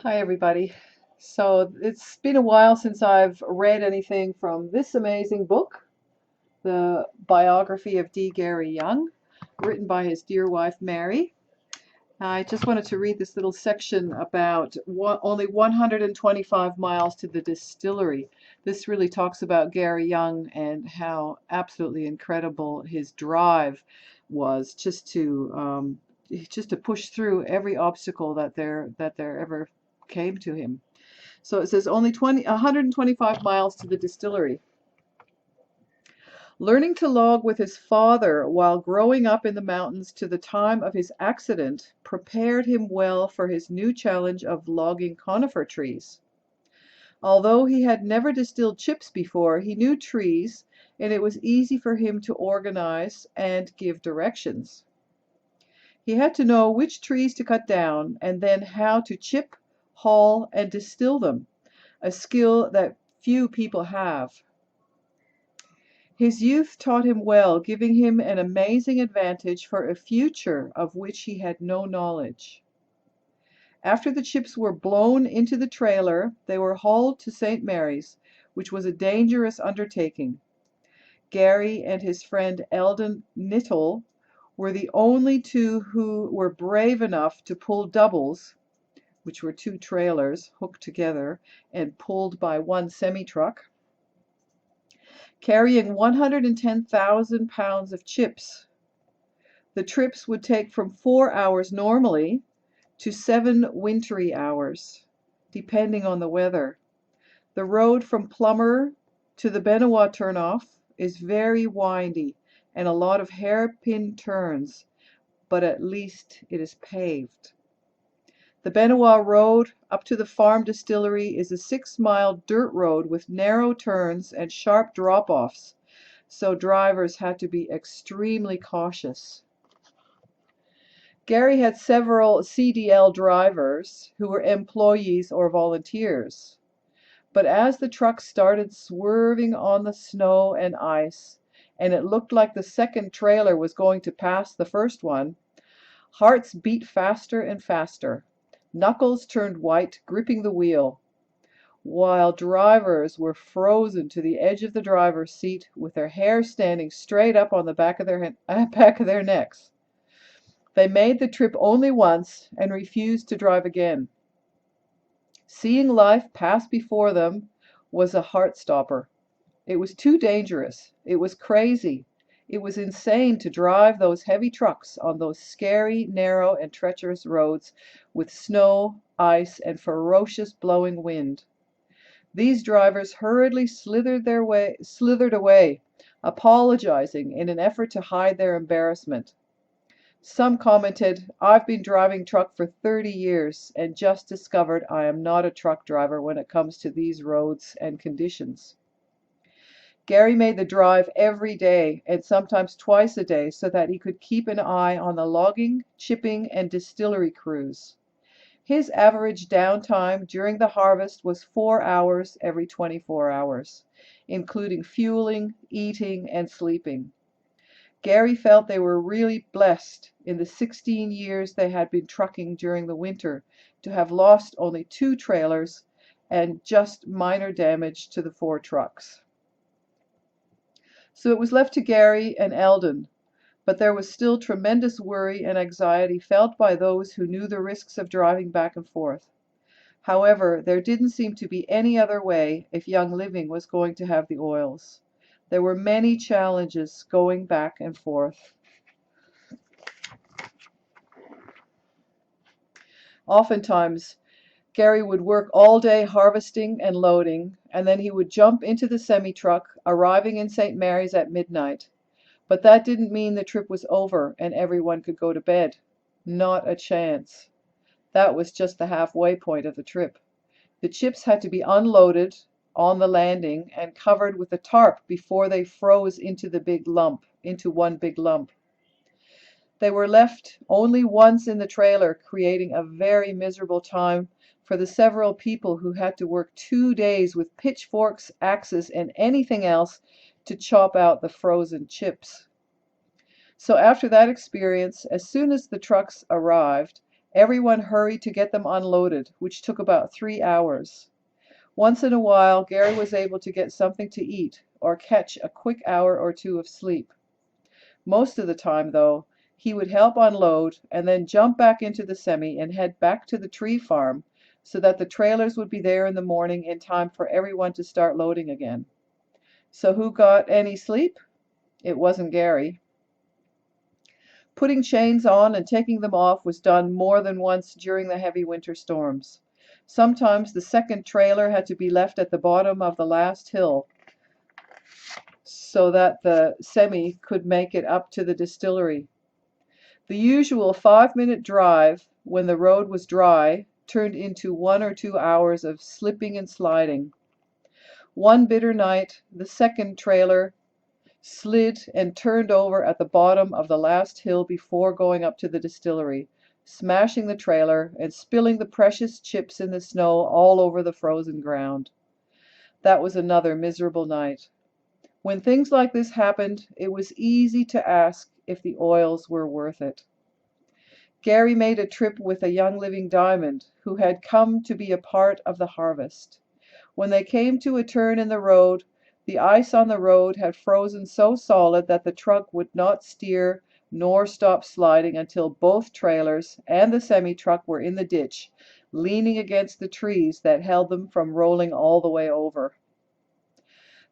Hi, everybody. So it's been a while since I've read anything from this amazing book, the biography of D. Gary Young, written by his dear wife, Mary. I just wanted to read this little section about only 125 miles to the distillery. This really talks about Gary Young and how absolutely incredible his drive was just to push through every obstacle that there ever came to him. So it says only 125 miles to the distillery. Learning to log with his father while growing up in the mountains to the time of his accident prepared him well for his new challenge of logging conifer trees. Although he had never distilled chips before, he knew trees, and it was easy for him to organize and give directions. He had to know which trees to cut down and then how to chip, haul, and distill them, a skill that few people have. His youth taught him well, giving him an amazing advantage for a future of which he had no knowledge. After the chips were blown into the trailer, they were hauled to St. Mary's, which was a dangerous undertaking. Gary and his friend Eldon Nittle were the only two who were brave enough to pull doubles, which were two trailers hooked together and pulled by one semi-truck, carrying 110,000 pounds of chips. The trips would take from 4 hours normally to 7 wintry hours, depending on the weather. The road from Plummer to the Benoit turnoff is very windy and a lot of hairpin turns, but at least it is paved. The Benoit Road up to the farm distillery is a 6-mile dirt road with narrow turns and sharp drop-offs, so drivers had to be extremely cautious. Gary had several CDL drivers who were employees or volunteers, but as the truck started swerving on the snow and ice, and it looked like the second trailer was going to pass the first one, hearts beat faster and faster. Knuckles turned white, gripping the wheel, while drivers were frozen to the edge of the driver's seat with their hair standing straight up on the back of their necks. They made the trip only once and refused to drive again. Seeing life pass before them was a heart-stopper. It was too dangerous. It was crazy. It was insane to drive those heavy trucks on those scary, narrow, and treacherous roads with snow, ice, and ferocious blowing wind. These drivers hurriedly slithered away, apologizing in an effort to hide their embarrassment. Some commented, "I've been driving truck for 30 years and just discovered I am not a truck driver when it comes to these roads and conditions." Gary made the drive every day and sometimes twice a day so that he could keep an eye on the logging, chipping, and distillery crews. His average downtime during the harvest was 4 hours every 24 hours, including fueling, eating, and sleeping. Gary felt they were really blessed in the 16 years they had been trucking during the winter to have lost only 2 trailers and just minor damage to the 4 trucks. So it was left to Gary and Eldon, but there was still tremendous worry and anxiety felt by those who knew the risks of driving back and forth. However, there didn't seem to be any other way if Young Living was going to have the oils. There were many challenges going back and forth. Oftentimes, Gary would work all day harvesting and loading, and then he would jump into the semi-truck, arriving in St. Mary's at midnight. But that didn't mean the trip was over and everyone could go to bed. Not a chance. That was just the halfway point of the trip. The chips had to be unloaded on the landing and covered with a tarp before they froze into one big lump. They were left only once in the trailer, creating a very miserable time for the several people who had to work 2 days with pitchforks, axes, and anything else to chop out the frozen chips. So after that experience, as soon as the trucks arrived, Everyone hurried to get them unloaded, which took about 3 hours. Once in a while, Gary was able to get something to eat or catch a quick hour or two of sleep. Most of the time, though, he would help unload and then jump back into the semi and head back to the tree farm so that the trailers would be there in the morning in time for everyone to start loading again. So who got any sleep? It wasn't Gary. Putting chains on and taking them off was done more than once during the heavy winter storms. Sometimes the second trailer had to be left at the bottom of the last hill so that the semi could make it up to the distillery. The usual 5-minute drive, when the road was dry, turned into 1 or 2 hours of slipping and sliding. One bitter night, the second trailer slid and turned over at the bottom of the last hill before going up to the distillery, smashing the trailer and spilling the precious chips in the snow all over the frozen ground. That was another miserable night. When things like this happened, it was easy to ask if the oils were worth it. Gary made a trip with a young living diamond who had come to be a part of the harvest. When they came to a turn in the road, the ice on the road had frozen so solid that the truck would not steer nor stop sliding until both trailers and the semi-truck were in the ditch, leaning against the trees that held them from rolling all the way over.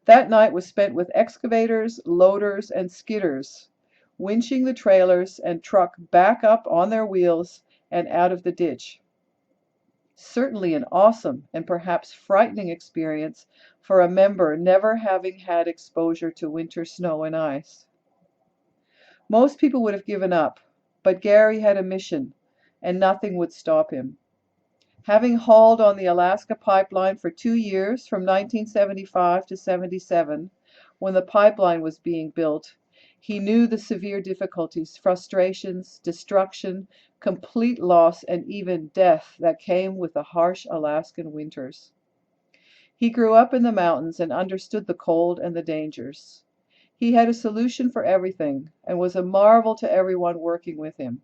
That night was spent with excavators, loaders, and skidders, winching the trailers and truck back up on their wheels and out of the ditch. Certainly an awesome and perhaps frightening experience for a member never having had exposure to winter snow and ice. Most people would have given up, but Gary had a mission, and nothing would stop him. Having hauled on the Alaska pipeline for 2 years, from 1975 to 77, when the pipeline was being built, he knew the severe difficulties, frustrations, destruction, complete loss, and even death that came with the harsh Alaskan winters. He grew up in the mountains and understood the cold and the dangers. He had a solution for everything and was a marvel to everyone working with him,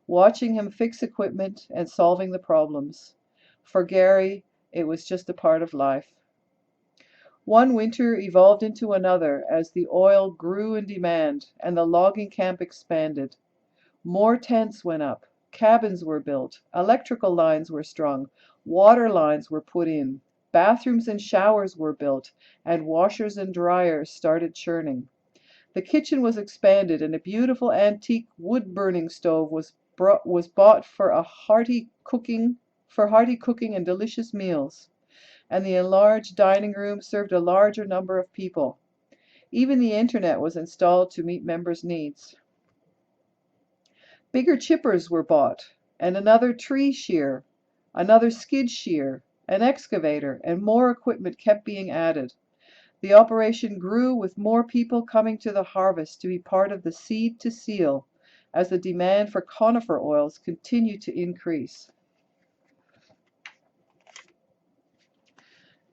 watching him fix equipment and solving the problems. For Gary, it was just a part of life. One winter evolved into another as the oil grew in demand and the logging camp expanded. More tents went up, cabins were built, electrical lines were strung, water lines were put in, bathrooms and showers were built, and washers and dryers started churning. The kitchen was expanded and a beautiful antique wood-burning stove was bought for hearty cooking and delicious meals, and the enlarged dining room served a larger number of people. Even the internet was installed to meet members' needs. Bigger chippers were bought, and another tree shear, another skid shear, an excavator, and more equipment kept being added. The operation grew with more people coming to the harvest to be part of the seed to seal as the demand for conifer oils continued to increase.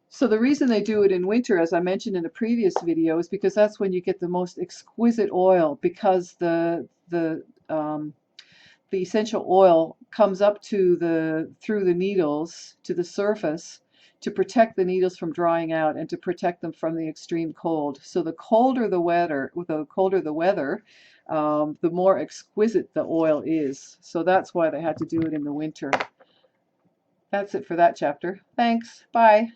So the reason they do it in winter, as I mentioned in a previous video, is because that's when you get the most exquisite oil, because the essential oil comes up through the needles to the surface to protect the needles from drying out and to protect them from the extreme cold. So the colder the weather, the more exquisite the oil is. So that's why they had to do it in the winter. That's it for that chapter. Thanks. Bye.